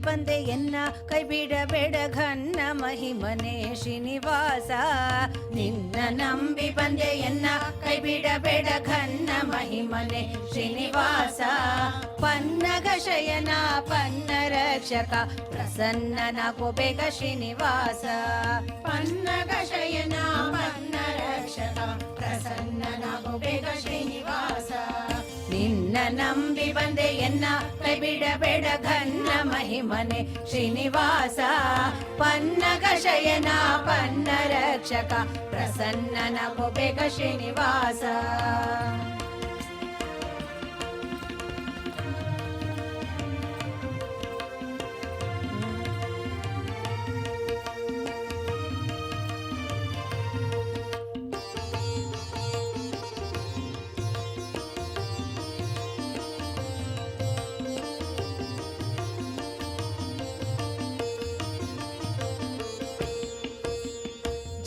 ಬಂದೆ ಎನ್ನ ಕೈ ಬಿಡಬೇಡ ಘನ್ನ ಮಹಿಮನೆ ಶ್ರೀನಿವಾಸ. ನಿನ್ನ ನಂಬಿ ಬಂದೆ ಎನ್ನ ಕೈ ಬಿಡಬೇಡ ಘನ್ನ ಮಹಿಮನೆ ಶ್ರೀನಿವಾಸ. ಪನ್ನಗ ಶಯನ ಪನ್ನ ರಕ್ಷಕ ಪ್ರಸನ್ನನಾಗೋ ಬೇಗ ಶ್ರೀನಿವಾಸ. ಪನ್ನಗ ಶಯನ ಪನ್ನ ರಕ್ಷಕ ಪ್ರಸನ್ನನಾಗೋ ಬೇಗ ಶ್ರೀನಿವಾಸ. ನಿನ್ನ ನಂಬಿ ಬಂದೆ ಎನ್ನ ಕೈ ಬಿಡಬೇಡ ಘನ್ನ ಮಹಿಮನೆ ಶ್ರೀನಿವಾಸ. ಪನ್ನಗ ಶಯನ ಪನ್ನ ರಕ್ಷಕ ಪ್ರಸನ್ನನಾಗೋ ಬೇಗ ಶ್ರೀನಿವಾಸ.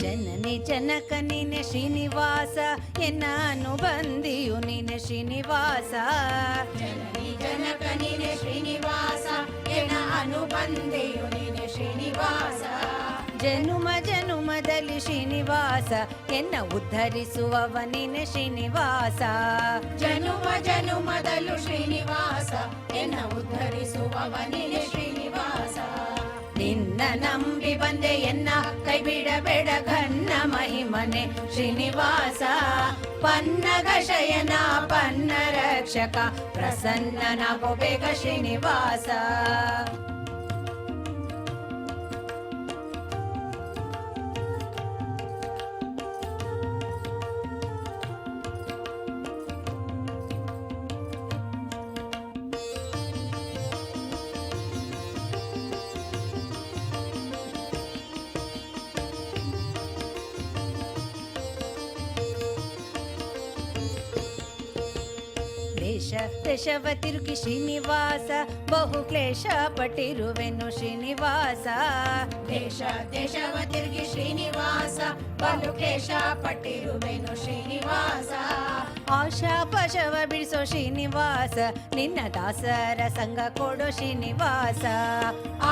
ಜನನಿ ಜನಕ ನೀನೆ ಶ್ರೀನಿವಾಸ, ಎನ್ನ ಅನುಬಂಧಿಯು ನೀನೆ ಶ್ರೀನಿವಾಸ. ಜನನಿ ಜನಕ ನೀನೆ ಶ್ರೀನಿವಾಸ, ಎನ್ನ ಅನುಬಂಧೆಯು ನೀನೆ ಶ್ರೀನಿವಾಸ. ಜನುಮ ಜನುಮದಲ್ಲಿ ಶ್ರೀನಿವಾಸ, ಎನ್ನ ಉದ್ಧರಿಸುವವ ನೀನೆ ಶ್ರೀನಿವಾಸ. ಜನುಮ ಜನುಮದಲ್ಲೂ ಶ್ರೀನಿವಾಸ, ಎನ್ನ ಉದ್ಧರಿಸುವವ ನೀನೆ ಶ್ರೀನಿವಾಸ. ನಿನ್ನ ನಂಬಿ ಬಂದೆ ಎನ್ನ ಕೈ ಬಿಡಬೇಡ ಘನ್ನ ಮಹಿಮನೆ ಶ್ರೀನಿವಾಸ. ಪನ್ನಗ ಶಯನ ಪನ್ನ ರಕ್ಷಕ ಪ್ರಸನ್ನನಾಗೋ ಬೇಗ ಶ್ರೀನಿವಾಸ. ದೇಶವ ತಿರುಗಿ ಶ್ರೀನಿವಾಸ, ಬಹು ಕ್ಲೇಶ ಪಟ್ಟಿರುವೆನು ಶ್ರೀನಿವಾಸ. ದೇಶ ದೇಶವ ತಿರುಗಿ ಶ್ರೀನಿವಾಸ, ಬಹು ಕ್ಲೇಶ ಪಟ್ಟಿರುವೆನು ಶ್ರೀನಿವಾಸ. ಆಶಾ ಪಶವ ಬಿಡಿಸೋ ಶ್ರೀನಿವಾಸ, ನಿನ್ನ ದಾಸರ ಸಂಗ ಕೊಡೋ ಶ್ರೀನಿವಾಸ.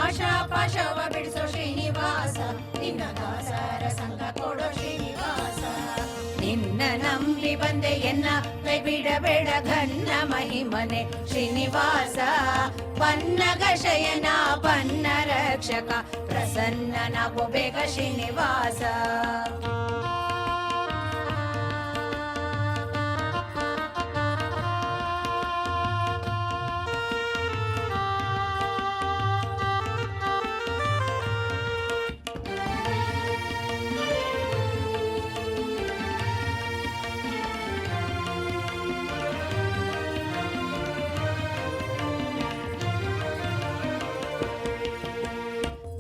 ಆಶಾ ಪಾಶವ ಬಿಡಿಸೋ ಶ್ರೀನಿವಾಸ, ನಿನ್ನ ದಾಸರ ಸಂಗ ಕೊಡೋ ಶ್ರೀನಿವಾಸ. ನಿನ್ನ ನಂಬಿ ಬಂದೆ ಎನ್ನ ಕೈ ಬಿಡಬೇಡ ಘನ್ನ ಮಹಿಮನೆ ಶ್ರೀನಿವಾಸ. ಪನ್ನಗ ಶಯನ ಪನ್ನ ರಕ್ಷಕ ಪ್ರಸನ್ನನಾಗೋ ಬೇಗ ಶ್ರೀನಿವಾಸ.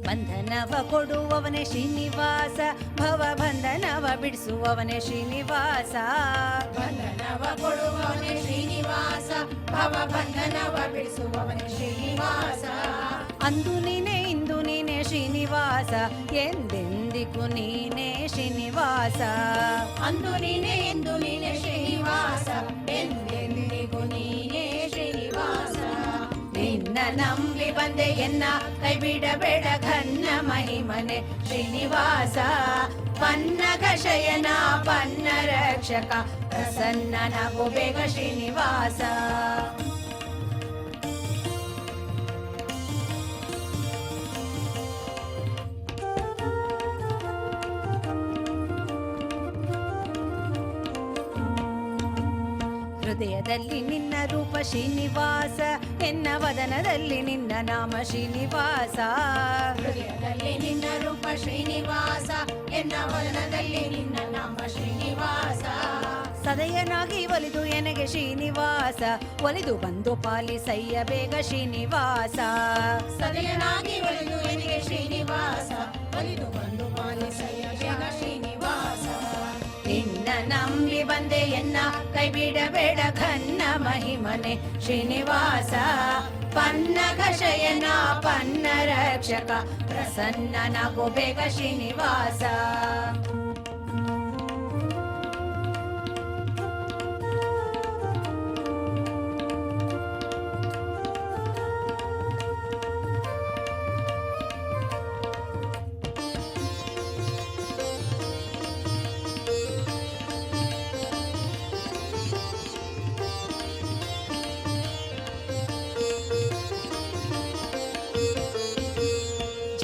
ಬಂಧನವ ಕೊಡುವವನೇ ಶ್ರೀನಿವಾಸ, ಭವ ಬಂಧನವ ಬಿಡಿಸುವವನೇ ಶ್ರೀನಿವಾಸ. ಬಂಧನವ ಕೊಡುವವನೇ ಶ್ರೀನಿವಾಸ, ಭವ ಬಂಧನವ ಬಿಡಿಸುವವನೇ ಶ್ರೀನಿವಾಸ. ಅಂದು ನೀನೆ ಇಂದು ನೀನೆ ಶ್ರೀನಿವಾಸ, ಎಂದೆಂದಿಗೂ ನೀನೆ ಶ್ರೀನಿವಾಸ. ಅಂದು ನೀನೆ ಎಂದು ನೀನೆ ಶ್ರೀನಿವಾಸ, ಎಂದೆಂದಿಗೂ ನೀನೆ ಶ್ರೀನಿವಾಸ. ನಿನ್ನ ನಂಬಿ ಬಂದೆ ಎನ್ನ ಕೈ ಬಿಡಬೇಡ ಘನ್ನ ಮಹಿಮನೆ ಶ್ರೀನಿವಾಸ. ಪನ್ನಗ ಶಯನ ಪನ್ನ ರಕ್ಷಕ ಪ್ರಸನ್ನನಾಗೋ ಬೇಗ ಶ್ರೀನಿವಾಸ. ಹೃದಯದಲ್ಲಿ ನಿನ್ನ ರೂಪ ಶ್ರೀನಿವಾಸ, ಎನ್ನ ವದನದಲ್ಲಿ ನಿನ್ನ ನಾಮ ಶ್ರೀನಿವಾಸ. ಹೃದಯದಲ್ಲಿ ನಿನ್ನ ರೂಪ ಶ್ರೀನಿವಾಸ, ಎನ್ನ ವದನದಲ್ಲಿ ನಿನ್ನ ನಾಮ ಶ್ರೀನಿವಾಸ. ಸದಯನಾಗಿ ಒಲಿದು ಎನಗೆ ಶ್ರೀನಿವಾಸ, ಒಲಿದು ಬಂದು ಪಾಲಿಸಯ್ಯ ಬೇಗ ಶ್ರೀನಿವಾಸ. ಸದಯನಾಗಿ ಒಲಿದು ಎನಗೆ ಶ್ರೀನಿವಾಸ, ಒಲಿದು ಬಂದು ಪಾಲಿಸಯ್ಯ ಬೇಗ ಶ್ರೀನಿವಾಸ. ನಿನ್ನ ನಂಬಿ ಬಂದೆ ಎನ್ನ ಕೈ ಬಿಡಬೇಡ ಘನ್ನ ಮಹಿಮನೆ ಶ್ರೀನಿವಾಸ. ಪನ್ನಗ ಶಯನ ಪನ್ನ ರಕ್ಷಕ ಪ್ರಸನ್ನನಾಗೋ ಬೇಗ ಶ್ರೀನಿವಾಸ.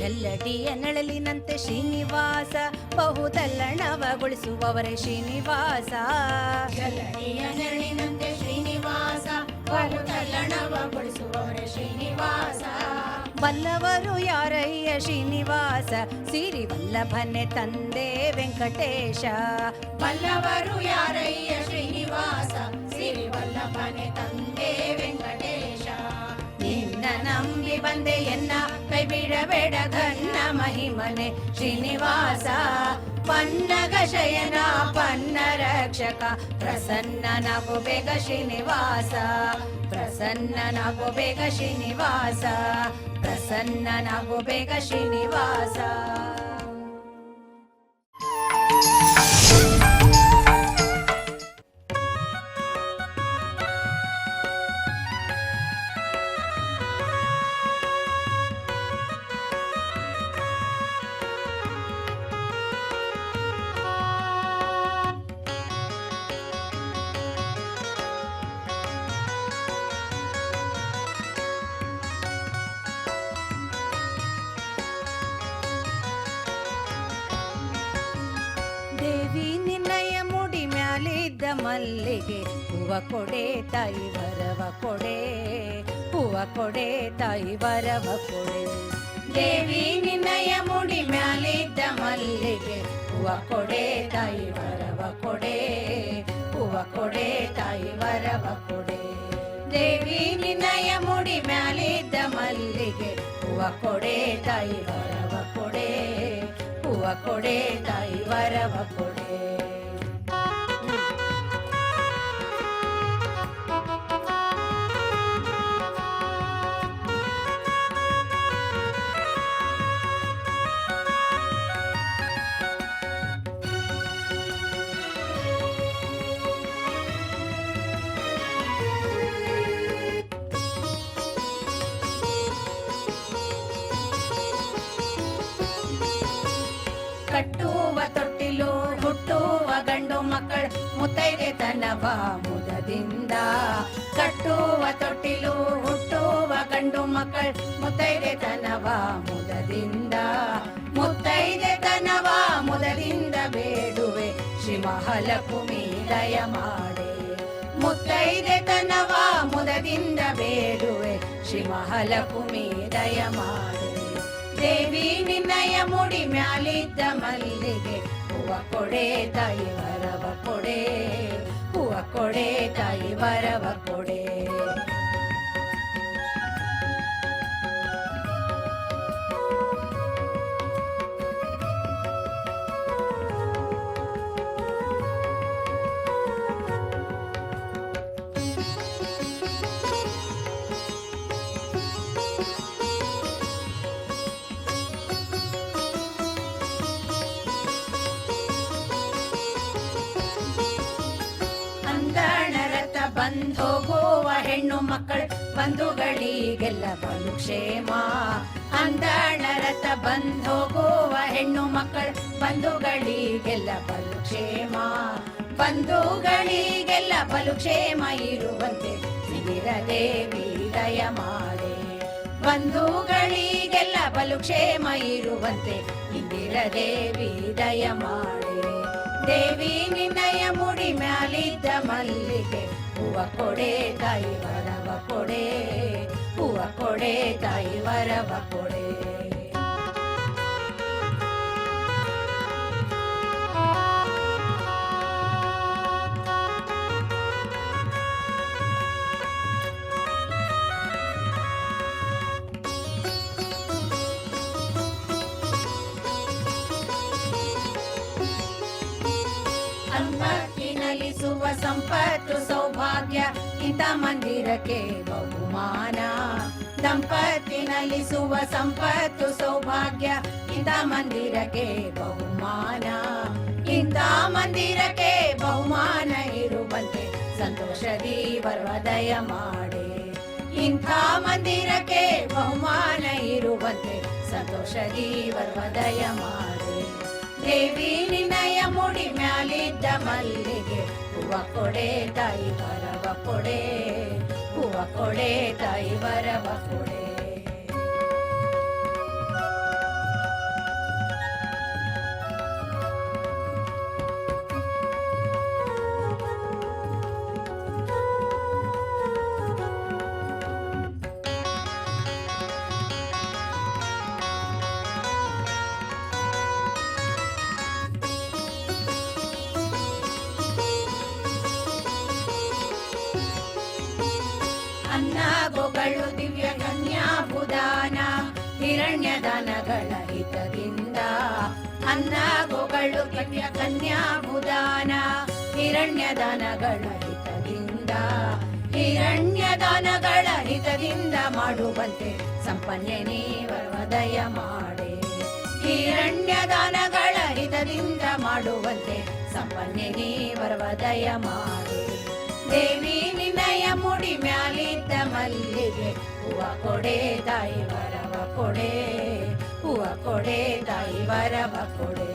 ಎಲ್ಲಡಿಯ ನೆಳಲಿನಂತೆ ಶ್ರೀನಿವಾಸ, ಬಹುತಲ್ಲಣವಗೊಳಿಸುವವರೇ ಶ್ರೀನಿವಾಸ. ಎಲ್ಲಡಿಯ ನೆರಳಿನಂತೆ ಶ್ರೀನಿವಾಸ, ಬಹುತಲ್ಲಣವಗೊಳಿಸುವವರೇ ಶ್ರೀನಿವಾಸ. ಬಲ್ಲವರು ಯಾರಯ್ಯ ಶ್ರೀನಿವಾಸ, ಸಿರಿವಲ್ಲಭನೆ ತಂದೆ ವೆಂಕಟೇಶ. ಬಲ್ಲವರು ಯಾರಯ್ಯ ಶ್ರೀನಿವಾಸ, ಸಿರಿವಲ್ಲಭನೆ ತಂದೆ ವೆಂಕಟೇಶ. ನಿನ್ನ ನಂಬಿ ಬಂದೆ ಎನ್ನ ಕೈ ಬಿಡಬೇಡ ಘನ್ನ ಮಹಿಮನೆ ಶ್ರೀನಿವಾಸ. ಪನ್ನಗ ಶಯನ ಪನ್ನ ರಕ್ಷಕ, ಪ್ರಸನ್ನನಾಗು ಬೇಗ ಶ್ರೀನಿವಾಸ. ಪ್ರಸನ್ನನಾಗು ಬೇಗ ಶ್ರೀನಿವಾಸ, ಪ್ರಸನ್ನನಾಗು ಬೇಗ ಶ್ರೀನಿವಾಸ. ದೇವಿ ನಿನ್ನಯ ಮುಡಿ ಮ್ಯಾಲಿದ್ದ ಮಲ್ಲಿಗೆ ಹೂವ ಕೊಡೆ ತಾಯಿ ವರವ ಕೊಡೆ, ಹೂವ ಕೊಡೆ ತಾಯಿ ವರವ ಕೊಡೆ. ದೇವಿ ನಿನ್ನಯ ಮುಡಿ ಮ್ಯಾಲಿದ್ದ ಮಲ್ಲಿಗೆ, ಹೂವ ಕೊಡೆ ತಾಯಿ ವರವ ಕೊಡೆ, ಹೂವ ಕೊಡೆ ತಾಯಿ ವರವ ಕೊಡೆ. ದೇವಿ ನಿನ್ನಯ ಮುಡಿ ಮ್ಯಾಲಿದ್ದ ಮಲ್ಲಿಗೆ ಹೂವ ಕೊಡೆ ತಾಯಿ ವರವ ಕೊಡೆ, ಹೂವ ಕೊಡೆ ತಾಯಿ ವರವ ಕೊಡೆ. ಕಟ್ಟುವ ತೊಟ್ಟಿಲು ಹುಟ್ಟುವ ಗಂಡು ಮಕ್ಕಳ ಮುತ್ತೈದೆ ತನವ ಮುದದಿಂದ. ಕಟ್ಟುವ ತೊಟ್ಟಿಲು ಹುಟ್ಟುವ ಗಂಡು ಮಕ್ಕಳ ಮುತ್ತೈದೆ ತನವ ಮುದದಿಂದ. ಮುತ್ತೈದೆ ತನವ ಮುದದಿಂದ ಬೇಡುವೆ ಶ್ರೀ ಮಹಾಲಕ್ಷ್ಮಿ ದಯ ಮಾಡೆ. ಮುತ್ತೈದೆ ತನವ ಮುದದಿಂದ ಬೇಡುವೆ ಶ್ರೀ ಮಹಾಲಕ್ಷ್ಮಿ ದಯ ಮಾಡೆ. ದೇವಿ ನಿನ್ನಯ ಮುಡಿ ಮ್ಯಾಲಿದ್ದ ಮಲ್ಲಿಗೆ ಹೂವ ಕೊಡೆ ತಾಯಿ ವರವ ಕೊಡೆ, ಹೂವ ಕೊಡೆ ತಾಯಿ ವರವ ಕೊಡೆ. ಅಂದಣರತ ಬಂದೋಗುವ ಹೆಣ್ಣು ಮಕ್ಕಳ ಬಂಧುಗಳಿಗೆಲ್ಲ ಬಲು ಕ್ಷೇಮ. ಅಂದಣರತ ಬಂದೋಗುವ ಹೆಣ್ಣು ಮಕ್ಕಳ ಬಂಧುಗಳಿಗೆಲ್ಲ ಬಲು ಕ್ಷೇಮ. ಬಂಧುಗಳಿಗೆಲ್ಲ ಬಲು ಕ್ಷೇಮ ಇರುವಂತೆ ಸಿಗಿರ ದೇವಿ ದಯ ಮಾಡೆ. ಬಂಧುಗಳಿಗೆಲ್ಲ ಬಲು ಕ್ಷೇಮ ಇರುವಂತೆ ಇಂದಿರ ದೇವಿ ದಯ ಮಾಡೆ. ದೇವಿ ನಿನ್ನಯ ಮುಡಿ ಮ್ಯಾಲಿದ್ದ ಮಲ್ಲಿಗೆ ಹೂವ ಕೊಡೆ ತಾಯಿ ವರವ ಕೊಡೆ, ಹೂವ ಕೊಡೆ ತಾಯಿ ವರವ ಕೊಡೆ. ಸಂಪತ್ತಿನಲಿಸುವ ಸಂಪತ್ತು ಸೌಭಾಗ್ಯ ಇಂಥ ಮಂದಿರಕ್ಕೆ ಬಹುಮಾನ. ದಂಪತಿನಲಿಸುವ ಸಂಪತ್ತು ಸೌಭಾಗ್ಯ ಇಂಥ ಮಂದಿರಕ್ಕೆ ಬಹುಮಾನ. ಇಂಥ ಮಂದಿರಕ್ಕೆ ಬಹುಮಾನ ಇರುವಂತೆ ಸಂತೋಷದಿ ವರದಯ ಮಾಡೆ. ಇಂಥ ಮಂದಿರಕ್ಕೆ ಬಹುಮಾನ ಇರುವಂತೆ ಸಂತೋಷದಿ ವರದಯ ಮಾಡೆ. ದೇವಿ ನಿನ್ನಯ ಮುಡಿ ಮ್ಯಾಲಿದ್ದ ಮಲ್ಲಿಗೆ ಹೂವ ಕೊಡೆ ತಾಯಿ ವರವ ಕೊಡೆ, ಹೂವ ಕೊಡೆ ತಾಯಿ ವರವ ಕೊಡೆ. ಅನ್ನಗೋಗಳು ದಿವ್ಯ ಕನ್ಯಾಭುದಾನ ಹಿರಣ್ಯದಾನಗಳ ಹಿತದಿಂದ ಅನ್ನಗೋಗಳು ದಿವ್ಯ ಕನ್ಯಾಭುದಾನ ಹಿರಣ್ಯದಾನಗಳ ಹಿತದಿಂದ ಹಿರಣ್ಯದಾನಗಳ ಹಿತದಿಂದ ಮಾಡುವಂತೆ ಸಂಪನ್ನೆ ನೀವದಯ ಮಾಡೆ ಹಿರಣ್ಯದಾನಗಳ ಹಿತದಿಂದ ಮಾಡುವಂತೆ ಸಂಪನ್ನೆ ನೀವರ್ವದಯ ಮಾಡೆ ದೇವಿ ನಿನ್ನಯ ಮುಡಿ ಮ್ಯಾಲಿದ್ದ ಮಲ್ಲಿಗೆ ಹೂವ ಕೊಡೆ ತಾಯಿ ವರವ ಕೊಡೆ ಹೂವ ಕೊಡೆ ತಾಯಿ ವರವ ಕೊಡೆ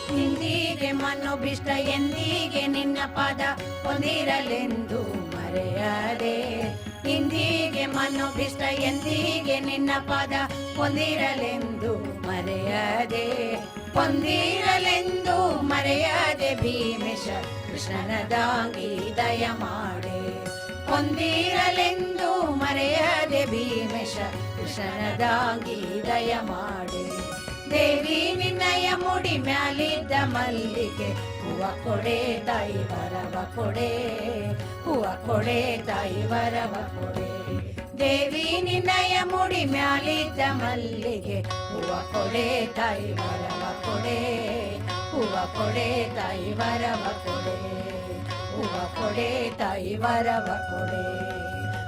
ನಿಂದಿಗೆ ಮನೋಭಿಷ್ಟ ಎಂದಿಗೆ ನಿನ್ನ ಪದ ಹೊಂದಿರಲೆಂದು ಮರೆಯದೆ ಇಂದಿಗೆ ಮನೋಭಿಷ್ಟ ಎಂದಿಗೆ ನಿನ್ನ ಪದ ಹೊಂದಿರಲೆಂದು ಮರೆಯದೆ ಹೊಂದಿರಲೆಂದು ಮರೆಯದೆ ಭೀಮೇಶ ಕೃಷ್ಣನ ದಾಂಗಿ ದಯ ಮಾಡೆ ಹೊಂದಿರಲೆಂದು ಮರೆಯದೆ ಭೀಮೇಶ ಕೃಷ್ಣನ ದಾಂಗಿ ದಯ ಮಾಡೆ ದೇವಿ ನಿನ್ನಯ ಮುಡಿ ಮ್ಯಾಲಿದ್ದ ಮಲ್ಲಿಗೆ ಹೂವ ಕೊಡೆ ತಾಯಿ ವರವ ಕೊಡೆ ಹೂವ ಕೊಡೆ ತಾಯಿ ವರವ ಕೊಡೆ ದೇವಿ ನಿನ್ನಯ ಮುಡಿ ಮ್ಯಾಲಿದ್ದ ಮಲ್ಲಿಗೆ ಹೂವ ಕೊಡೆ ತಾಯಿ ವರವ ಕೊಡೆ ಹೂವ ಕೊಡೆ ತಾಯಿ ವರವ ಕೊಡೆ ಹೂವ ಕೊಡೆ ತಾಯಿ ವರವ ಕೊಡೆ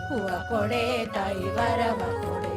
ಹೂವ ಕೊಡೆ ತಾಯಿ ವರವ ಕೊಡೆ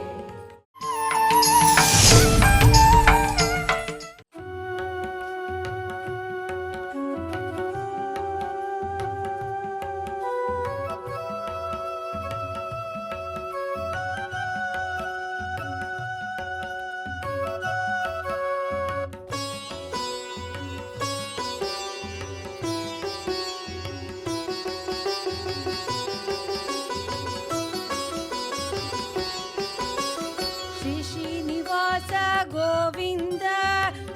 ಗೋವಿಂದ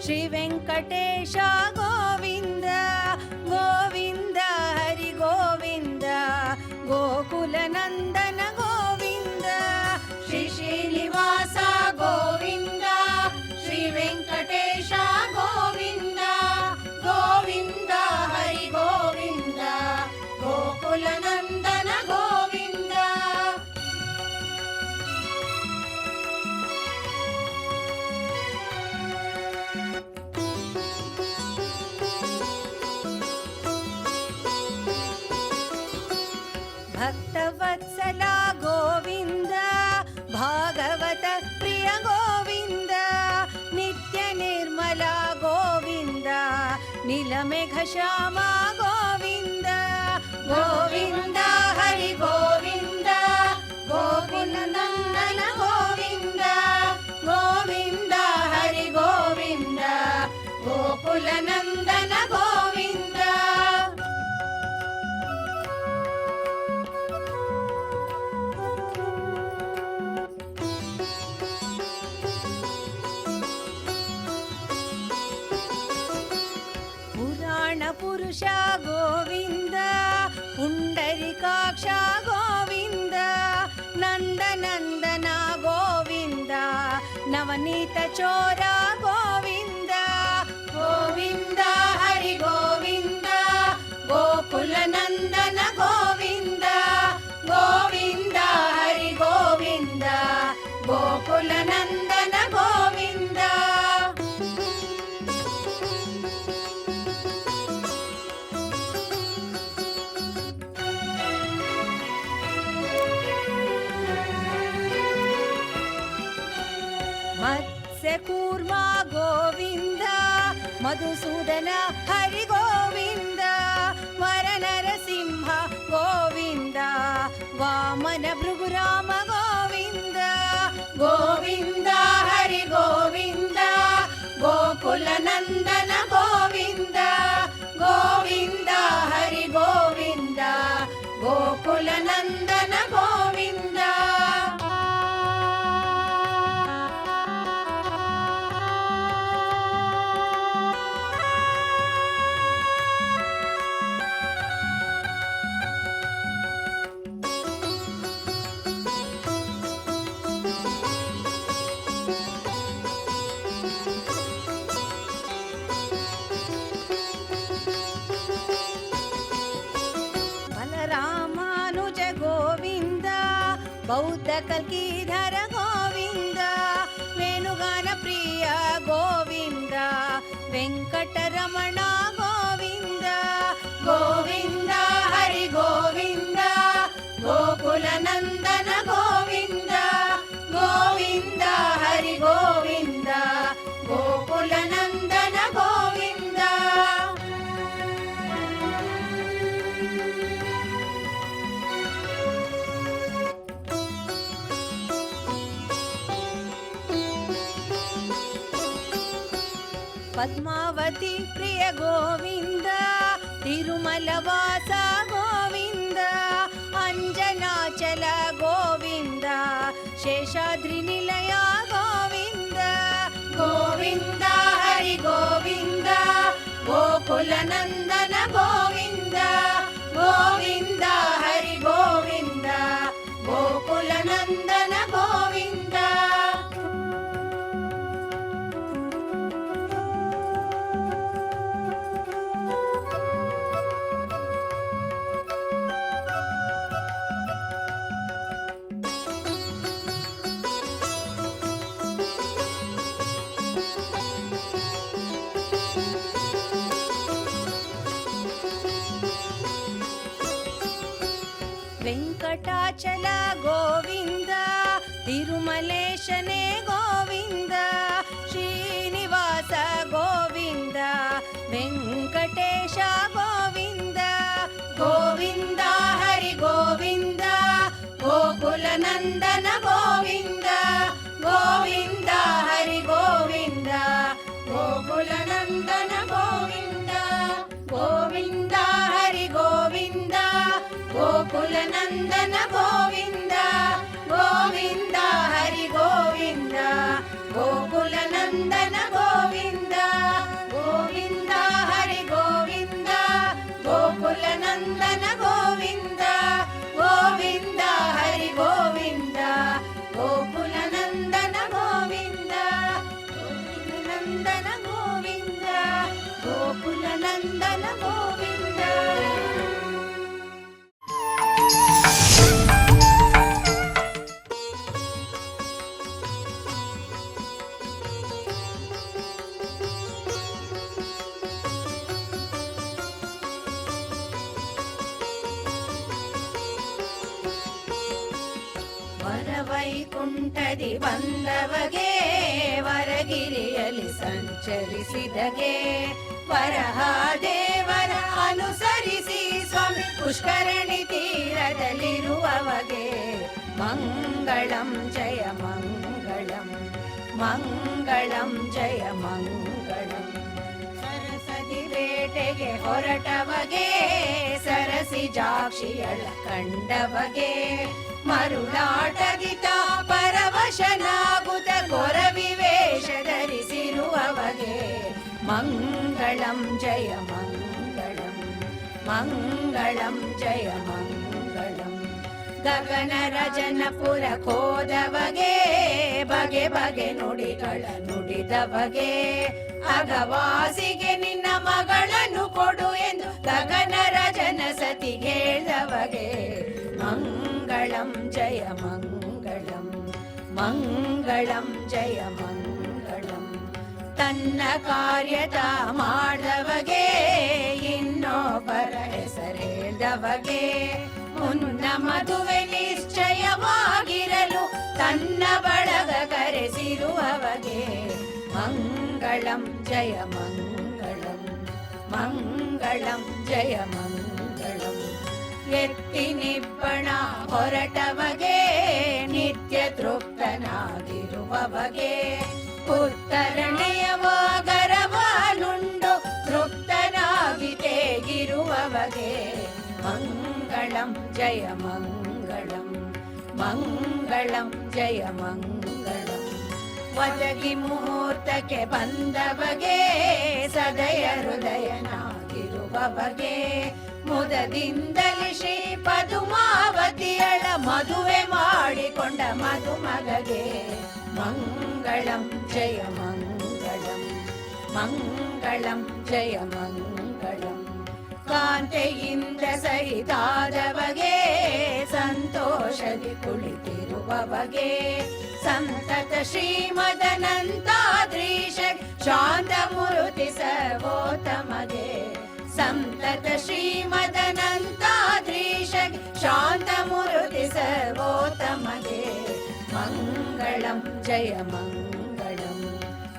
ಶ್ರೀ ವೆಂಕಟೇಶ ಗೋವಿಂದ ಗೋವಿಂದ ಹರಿ ಗೋವಿಂದ ಗೋಕುಲ ನಂದನ ಗೋವಿಂದ ಶ್ರೀ ಶ್ರೀನಿವಾಸ ಗೋವಿಂದ ಶ್ರೀ ವೆಂಕಟೇಶ ಗೋವಿಂದ ಗೋವಿಂದ ಹರಿ ಗೋವಿಂದ ಗೋಕುಲ ನಂದನ ಗೋವಿಂದ ಭಕ್ತವತ್ಸಲ ಗೋವಿಂದ ಭಾಗವತ ಪ್ರಿಯ ಗೋವಿಂದ ನಿತ್ಯ ನಿರ್ಮಲ ಗೋವಿಂದ ನೀಲಮೇಘ ಶ್ಯಾಮ ಗೋವಿಂದ ಗೋವಿಂದ ಹರಿ ಗೋವಿಂದ ಗೋಕುಲ ನಂದನ ಗೋವಿಂದ ಗೋವಿಂದ ಹರಿ ಗೋವಿಂದ ಗೋಕುಲ ನಂದನ ಗೋವಿಂದ ಪುರುಷ ಗೋವಿಂದ ಪುಂಡರಿಕಾಕ್ಷ ಗೋವಿಂದ ನಂದನಂದನ ಗೋವಿಂದ ನವನೀತ ಚೋರ ಗೋವಿಂದ ಗೋವಿಂದ ಹರಿ ಗೋವಿಂದ ಗೋಕುಲ ನಂದನ ಗೋವಿಂದ ಗೋವಿಂದ ಹರಿ ಗೋವಿಂದ ಗೋಕುಲ ನಂದನ ಗೋವಿಂದ ಮತ್ಸ್ಯಕೂರ್ಮ ಗೋವಿಂದ ಮಧುಸೂದನ ಹರಿ ಗೋವಿಂದ ವರನರಸಿಂಹ ಗೋವಿಂದ ವಾಮನ ಭೃಗುರಾಮ ಗೋವಿಂದ ಗೋವಿಂದ ಹರಿ ಗೋವಿಂದ ಗೋಕುಲ ನಂದನ ಗೋವಿಂದ ಗೋವಿಂದ ಹರಿ ಗೋವಿಂದ ಗೋಕುಲ ನಂದನ ಗೋವಿಂದ ಬೌದ್ಧ ಕಲ್ಕೀಧರ ಗೋವಿಂದ, ವೇಣುಗಾನ ಪ್ರಿಯ ಗೋವಿಂದ, ವೆಂಕಟರಮಣ ಗೋವಿಂದ, ಗೋವಿಂದ ಹರಿ ಗೋವಿಂದ, ಗೋಕುಲ ನಂದನ ಗೋವಿಂದ, ಗೋವಿಂದ ಹರಿ ಗೋವಿಂದ, ಗೋಕುಲ ನಂದನ ಗೋವಿಂದ. ಪದ್ಮಾವತಿ ಪ್ರಿಯ ಗೋವಿಂದ, ತಿರುಮಲ ವಾಸ ಗೋವಿಂದ, ಅಂಜನಾಚಲ ಗೋವಿಂದ, ಶೇಷಾದ್ರಿ ನಿಲಯ ಗೋವಿಂದ, ಗೋವಿಂದ ಹರಿ ಗೋವಿಂದ, ಗೋಕುಲ ನಂದನ ಗೋವಿಂದ, ಗೋವಿಂದ ಹರಿ ಗೋವಿಂದ, ಗೋಕುಲ ನಂದನ ಗೋವಿಂದ. ವೆಂಕಟಾಚಲ ಗೋವಿಂದ, ತಿರುಮಲೇಶನೇ ಗೋವಿಂದ, ಶ್ರೀನಿವಾಸ ಗೋವಿಂದ, ವೆಂಕಟೇಶ ಗೋವಿಂದ, ಗೋವಿಂದ ಹರಿ ಗೋವಿಂದ, ಗೋಕುಲ ನಂದನ ಗೋವಿಂದ, ಗೋವಿಂದ ಹರಿ ಗೋವಿಂದ, ಗೋಕುಲ ನಂದನ ಗೋವಿಂದ, ಗೋವಿಂದ ಹರಿ ಗೋವಿಂದ, ಗೋಕುಲ ನಂದನ ಗೋವಿಂದ, ಗೋವಿಂದ ಹರಿ ಗೋವಿಂದ, ಗೋಕುಲ ನಂದನ ಗೋವಿಂದ, ಗೋವಿಂದ ಹರಿ ಗೋವಿಂದ, ಗೋಕುಲ ನಂದನ ಗೋವಿಂದ, ಗೋವಿಂದ ಹರಿ ಗೋವಿಂದ, ಗೋಕುಲ ನಂದನ ಗೋವಿಂದ, ಗೋಕುಲ ನಂದನ ಗೋವಿಂದ, ಗೋಕುಲ ನಂದನ ಗೋವಿಂದ. ವರವೈಕುಂಠದಿ ಬಂದವಗೆ, ವರಗಿರಿಯಲ್ಲಿ ಸಂಚರಿಸಿದಗೆ, ವರಹಾದೇವರ ಅನುಸರಿಸಿ ಸ್ವಾಮಿ ಪುಷ್ಕರಣಿ ತೀರದಲ್ಲಿರುವವಗೆ, ಮಂಗಳಂ ಜಯ ಮಂಗಳಂ, ಮಂಗಳಂ ಜಯ ಮಂಗಳಂ. ಸರಸದಿ ಬೇಟೆಗೆ ಹೊರಟವಗೆ, ಸರಸಿ ಜಾಕ್ಷಿಯಳ ಕಂಡವಗೆ, ಮರುಳಾಟದಿತ ಪರವಶನಾಗುತ್ತ ಕೊರವಿವೇಷ ಧರಿಸಿರುವವಗೆ, ಮಂಗಳಂ ಜಯ ಮಂಗಳಂ, ಮಂಗಳಂ ಜಯ ಮಂಗಳಂ. ಗಗನ ರಜನಪುರ ಕೋದವಗೆ, ಬಗೆ ಬಗೆ ನುಡಿಗಳ ನುಡಿದವಗೆ, ಅಗವಾಸಿಗೆ ನಿನ್ನ ಮಗಳನ್ನು ಕೊಡು ಎಂದು ಗಗನ ರಜನ ಸತಿಗೆ ಹೇಳ್ದವಗೆ, ಮಂಗಳಂ ಜಯ ಮಂಗಳಂ, ಮಂಗಳಂ ಜಯ ಮಂಗಳಂ. ತನ್ನ ಕಾರ್ಯದ ಮಾಡಿದವಗೆ, ಇನ್ನೊಬ್ಬರ ಹೆಸರೇಳ್ದವಗೆ, ಮುನ್ನ ಮದುವೆ ನಿಶ್ಚಯವಾಗಿರಲು ತನ್ನ ಬಳಗ ಕರೆಸಿರುವವಗೆ, ಮಂಗಳಂ ಜಯ ಮಂಗಳಂ, ಮಂಗಳಂ ಜಯ ಮಂಗಳಂ. ಎತ್ತಿ ನಿಬ್ಬಣ ಹೊರಟವಗೆ, ನಿತ್ಯ ತೃಪ್ತನಾಗಿರುವವಗೆ, ಉತ್ತರಣೆಯವ ಗರವಾನುಂಡು ತೃಪ್ತನಾಗಿ ತೇಗಿರುವವಗೆ, ಮಂಗಳಂ ಜಯ ಮಂಗಳಂ, ಮಂಗಳಂ ಜಯ ಮಂಗಳಂ. ಒದಗಿ ಮುಹೂರ್ತಕ್ಕೆ ಬಂದವಗೆ, ಸದಯ ಹೃದಯನಾಗಿರುವವಗೆ, ಮುದದಿಂದಲೇ ಶ್ರೀ ಪದುಮಾವತಿಯಳ ಮದುವೆ ಮಾಡಿಕೊಂಡ ಮದುಮಗಗೆ, ಮಂಗಳಂ ಜಯ ಮಂಗಳಂ, ಮಂಗಳಂ ಜಯ ಮಂಗಳಂ. ಕಾಂತೆಯಿಂದ ಸಹಿತಾದವಗೆ, ಸಂತೋಷದಿ ಕುಳಿತಿರು ತಮಗೆ ಸಂತತ ಶ್ರೀಮದನಂತಾದ್ರೀಶ ಶಾಂತಮೂರ್ತಿ ಸರ್ವೋತ್ತಮಗೆ ಸಂತತ ಶ್ರೀಮದನಂತಾದ್ರೀಶ ಶಾಂತಮೂರ್ತಿ ಸರ್ವೋತ್ತಮಗೆ ಮಂಗಳಂ ಜಯ ಮಂಗಳಂ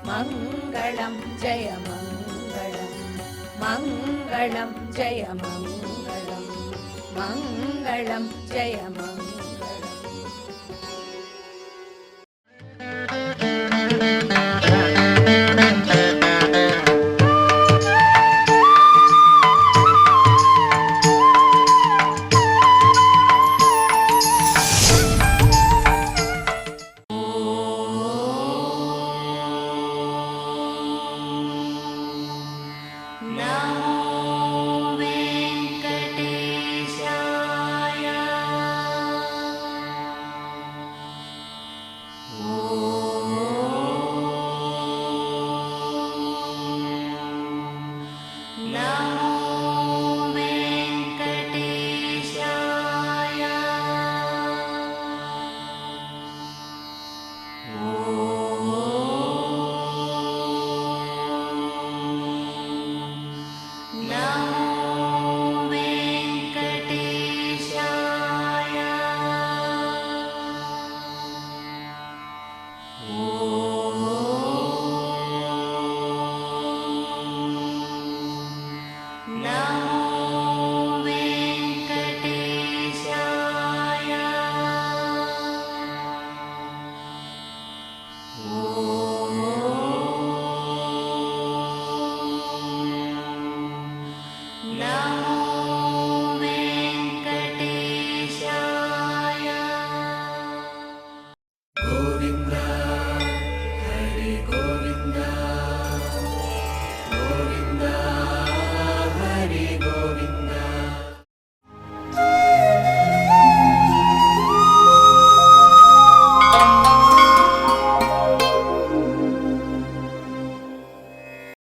ಮಂಗಳಂ ಜಯ ಮಂಗಳಂ ಮಂಗಳಂ ಜಯ ಮಂಗಳಂ ಮಂಗಳಂ ಜಯ ಮಂಗಳಂ